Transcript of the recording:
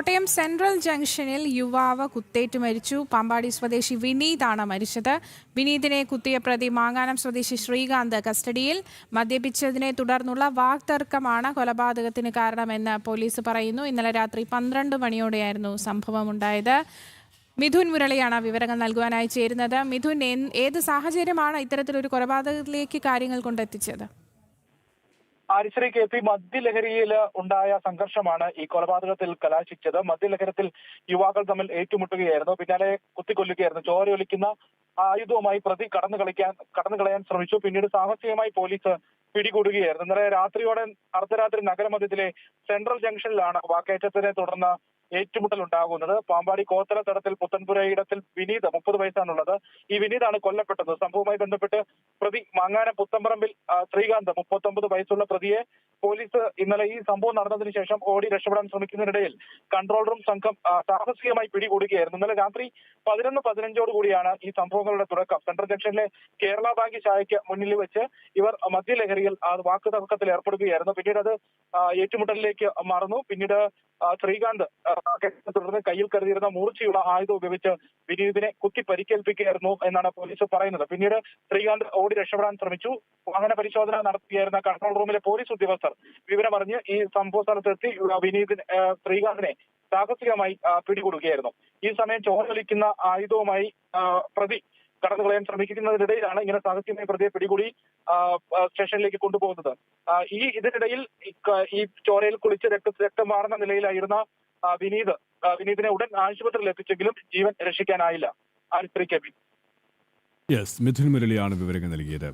Kottayam central ജംഗ്ഷനിൽ യുവാവ് കുത്തേറ്റ് മരിച്ചു. പാമ്പാടി സ്വദേശി വിനീതാണ് മരിച്ചത്. വിനീതിനെ കുത്തിയ പ്രതി മാങ്ങാനം സ്വദേശി ശ്രീകാന്ത് കസ്റ്റഡിയിൽ. മദ്യപിച്ചതിനെ തുടർന്നുള്ള വാക്തർക്കമാണ് കൊലപാതകത്തിന് കാരണമെന്ന് പോലീസ് പറയുന്നു. ഇന്നലെ രാത്രി 12 മണിയോടെയായിരുന്നു സംഭവമുണ്ടായത്. മിഥുൻ മുരളിയാണ് വിവരങ്ങൾ നൽകുവാനായി ചേരുന്നത്. മിഥുൻ, ഏത് സാഹചര്യമാണ് ഇത്തരത്തിലൊരു കൊലപാതകത്തിലേക്ക് കാര്യങ്ങൾ കൊണ്ടെത്തിച്ചത്? ആരിശ്രീ കെ പി, മദ്യലഹരിയിൽ ഉണ്ടായ സംഘർഷമാണ് ഈ കൊലപാതകത്തിൽ കലാശിച്ചത്. മദ്യലഹരത്തിൽ യുവാക്കൾ തമ്മിൽ ഏറ്റുമുട്ടുകയായിരുന്നു. പിന്നാലെ കുത്തിക്കൊല്ലുകയായിരുന്നു. ചോരയൊലിക്കുന്ന ആയുധവുമായി പ്രതി കടന്നു കളയാൻ ശ്രമിച്ചു. പിന്നീട് സാഹസികമായി പോലീസ് പിടികൂടുകയായിരുന്നു. ഇന്നലെ രാത്രിയോടെ അർദ്ധരാത്രി നഗരമധ്യത്തിലെ സെൻട്രൽ ജംഗ്ഷനിലാണ് വാക്കേറ്റത്തിനെ തുടർന്ന് ഏറ്റുമുട്ടൽ ഉണ്ടാകുന്നത്. പാമ്പാടി കോത്തല തടത്തിൽ പുത്തൻപുര ഇടത്തിൽ വിനീത് 30 വയസ്സാണുള്ളത്. ഈ വിനീതാണ് കൊല്ലപ്പെട്ടത്. സംഭവവുമായി ബന്ധപ്പെട്ട് പ്രതി മാങ്ങാനം പുത്തമ്പറമ്പിൽ ശ്രീകാന്ത് 39 വയസ്സുള്ള പ്രതിയെ പോലീസ് ഇന്നലെ ഈ സംഭവം നടന്നതിന് ശേഷം ഓടി രക്ഷപ്പെടാൻ ശ്രമിക്കുന്നതിനിടയിൽ കൺട്രോൾ റൂം സംഘം സാഹസികമായി പിടികൂടുകയായിരുന്നു. ഇന്നലെ രാത്രി 11:15 കൂടിയാണ് ഈ സംഭവങ്ങളുടെ തുടക്കം. സെൻട്രൽ ജംഗ്ഷനിലെ കേരള ബാങ്ക് ശാഖയ്ക്ക് മുന്നിൽ വെച്ച് ഇവർ മദ്യലഹരിയിൽ വാക്കുതർക്കത്തിൽ ഏർപ്പെടുകയായിരുന്നു. പിന്നീട് അത് ഏറ്റുമുട്ടലിലേക്ക് മാറുന്നു. പിന്നീട് ശ്രീകാന്ത് തുടർന്ന് കയ്യിൽ കരുതിയിരുന്ന മൂർച്ചയുള്ള ആയുധം ഉപയോഗിച്ച് വിനീതിനെ കുത്തി പരിക്കേൽപ്പിക്കുകയായിരുന്നു എന്നാണ് പോലീസ് പറയുന്നത്. പിന്നീട് ശ്രീകാന്ത് ഓടി രക്ഷപ്പെടാൻ ശ്രമിച്ചു. വാഹന പരിശോധന നടത്തിയായിരുന്ന കൺട്രോൾ റൂമിലെ പോലീസ് ഉദ്യോഗസ്ഥർ വിവരമറിഞ്ഞ് ഈ സംഭവ സ്ഥലത്തെത്തി ശ്രീകാന്തിനെ സാഹസികമായി പിടികൂടുകയായിരുന്നു. ഈ സമയം ചോരൊലിക്കുന്ന ആയുധവുമായി പ്രതി കടന്നു കളയാൻ ശ്രമിക്കുന്നതിനിടയിലാണ് ഇങ്ങനെ സാഹസികമായി പ്രതിയെ പിടികൂടി സ്റ്റേഷനിലേക്ക് കൊണ്ടുപോകുന്നത്. ഇതിനിടയിൽ ഈ ചോരയിൽ കുളിച്ച് രക്തം മാറുന്ന നിലയിലായിരുന്ന വിനീതിനെ ഉടൻ ആശുപത്രിയിൽ എത്തിച്ചെങ്കിലും ജീവൻ രക്ഷിക്കാനായില്ല. ആരിശ്രീ കെ പി. മിഥുൻ മുരളിയാണ് വിവരങ്ങൾ നൽകിയത്.